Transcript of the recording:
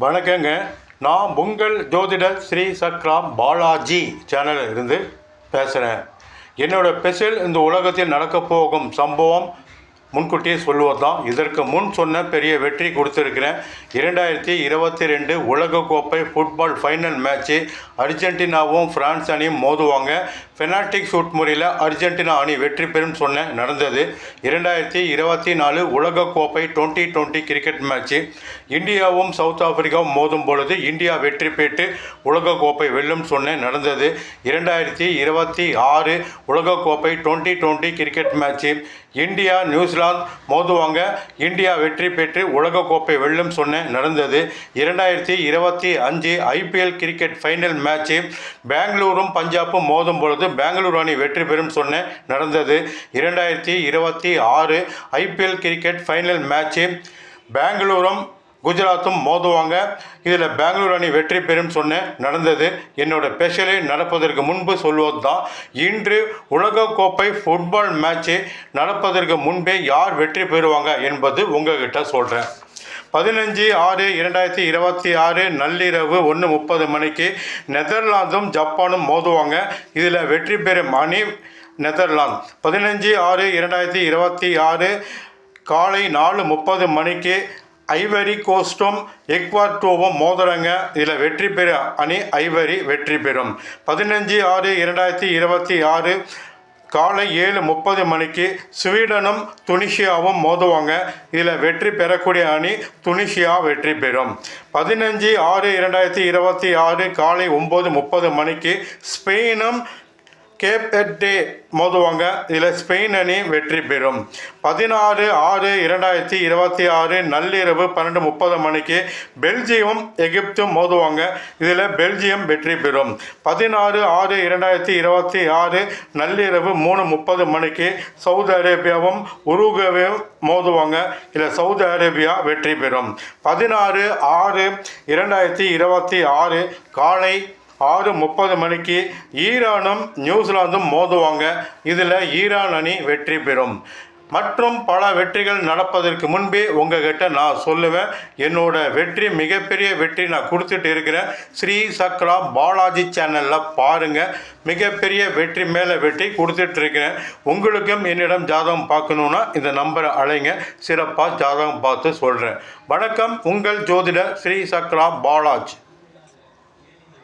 வணக்கங்க. நான் உங்கள் ஜோதிடர் ஸ்ரீ சக்ரா பாலாஜி சேனலில் இருந்து பேசுகிறேன். என்னோடய ஸ்பெஷல் இந்த உலகத்தில் நடக்கப் போகும் சம்பவம் முன்கூட்டியே சொல்லுவது தான். இதற்கு முன் சொன்ன பெரிய வெற்றி கொடுத்துருக்கிறேன். 2022 உலகக்கோப்பை ஃபுட்பால் ஃபைனல் மேட்ச்சு அர்ஜென்டினாவும் ஃப்ரான்ஸ் அணியும் மோதுவாங்க. பெனால்டி ஷூட் முறையில் அர்ஜென்டினா அணி வெற்றி பெறும் சொன்ன நடந்தது. 2024 உலகக்கோப்பை 2020 கிரிக்கெட் மேட்ச்சு இந்தியாவும் சவுத் ஆப்பிரிக்காவும் மோதும் பொழுது இந்தியா வெற்றி பெற்று உலகக்கோப்பை வெல்லும் சொன்ன நடந்தது. 2026 உலகக்கோப்பை 2020 கிரிக்கெட் மேட்ச்சு இந்தியா நியூசிலாந்து மோதுவாங்க. இந்தியா வெற்றி பெற்று உலகக்கோப்பை வெல்லும் சொன்ன நடந்தது. 2025 IPL கிரிக்கெட் ஃபைனல் மேட்ச்சு பெங்களூரும் பஞ்சாபும் மோதும் பொழுது பெங்களூரு அணி வெற்றி பெறும் சொன்ன நடந்தது. 2026 IPL கிரிக்கெட் ஃபைனல் மேட்ச்சு பெங்களூரும் குஜராத்தும் மோதுவாங்க. இதில் பெங்களூரு அணி வெற்றி பெறும் சொன்ன நடந்தது. என்னோடய ஸ்பெஷலே நடப்பதற்கு முன்பு சொல்வது தான். இன்று உலகக்கோப்பை ஃபுட்பால் மேட்ச்சு நடப்பதற்கு முன்பே யார் வெற்றி பெறுவாங்க என்பது உங்ககிட்ட சொல்கிறேன். 15/6/2026 நள்ளிரவு 1:30 மணிக்கு நெதர்லாந்தும் ஜப்பானும் மோதுவாங்க. இதில் வெற்றி பெறும் அணி நெதர்லாந்து. 15/6/2026 காலை 4:30 மணிக்கு ஐவரி கோஸ்டும் எக்வாடோரும் மோதுறாங்க. இதில் வெற்றி பெறும் அணி ஐவரி வெற்றி பெறும். 15/6/2026 காலை 7:30 மணிக்கு ஸ்வீடனும் துனிஷியாவும் மோதுவாங்க. இதில் வெற்றி பெறக்கூடிய அணி துனிஷியா வெற்றி பெறும். 15/6/2026 காலை 9:30 மணிக்கு ஸ்பெயினும் கேப்வெர்டே மோதுவாங்க. இதில் ஸ்பெயின் அணி வெற்றி பெறும். 16/6/2026 நள்ளிரவு 12:30 மணிக்கு பெல்ஜியம் எகிப்தும் மோதுவாங்க. இதில் பெல்ஜியம் வெற்றி பெறும். 16/6/2026 நள்ளிரவு 3:30 மணிக்கு சவுதி அரேபியாவும் உருகுவேயும் மோதுவாங்க. இதில் சவுதி அரேபியா வெற்றி பெறும். 16/6/2026 காலை 6:30 மணிக்கு ஈரானும் நியூசிலாந்தும் மோதுவாங்க. இதில் ஈரான் அணி வெற்றி பெறும். மற்றும் பல வெற்றிகள் நடப்பதற்கு முன்பே உங்ககிட்ட நான் சொல்லுவேன். என்னோட வெற்றி மிகப்பெரிய வெற்றி நான் கொடுத்துட்டு இருக்கிறேன். ஸ்ரீ சக்ரா பாலாஜி சேனலில் பாருங்கள். மிகப்பெரிய வெற்றி மேலே வெற்றி கொடுத்துட்ருக்கிறேன். உங்களுக்கும் என்னிடம் ஜாதகம் பார்க்கணுன்னா இந்த நம்பரை அழைங்க. சிறப்பாக ஜாதகம் பார்த்து சொல்கிறேன். வணக்கம். உங்கள் ஜோதிடர் ஸ்ரீ சக்ரா பாலாஜி.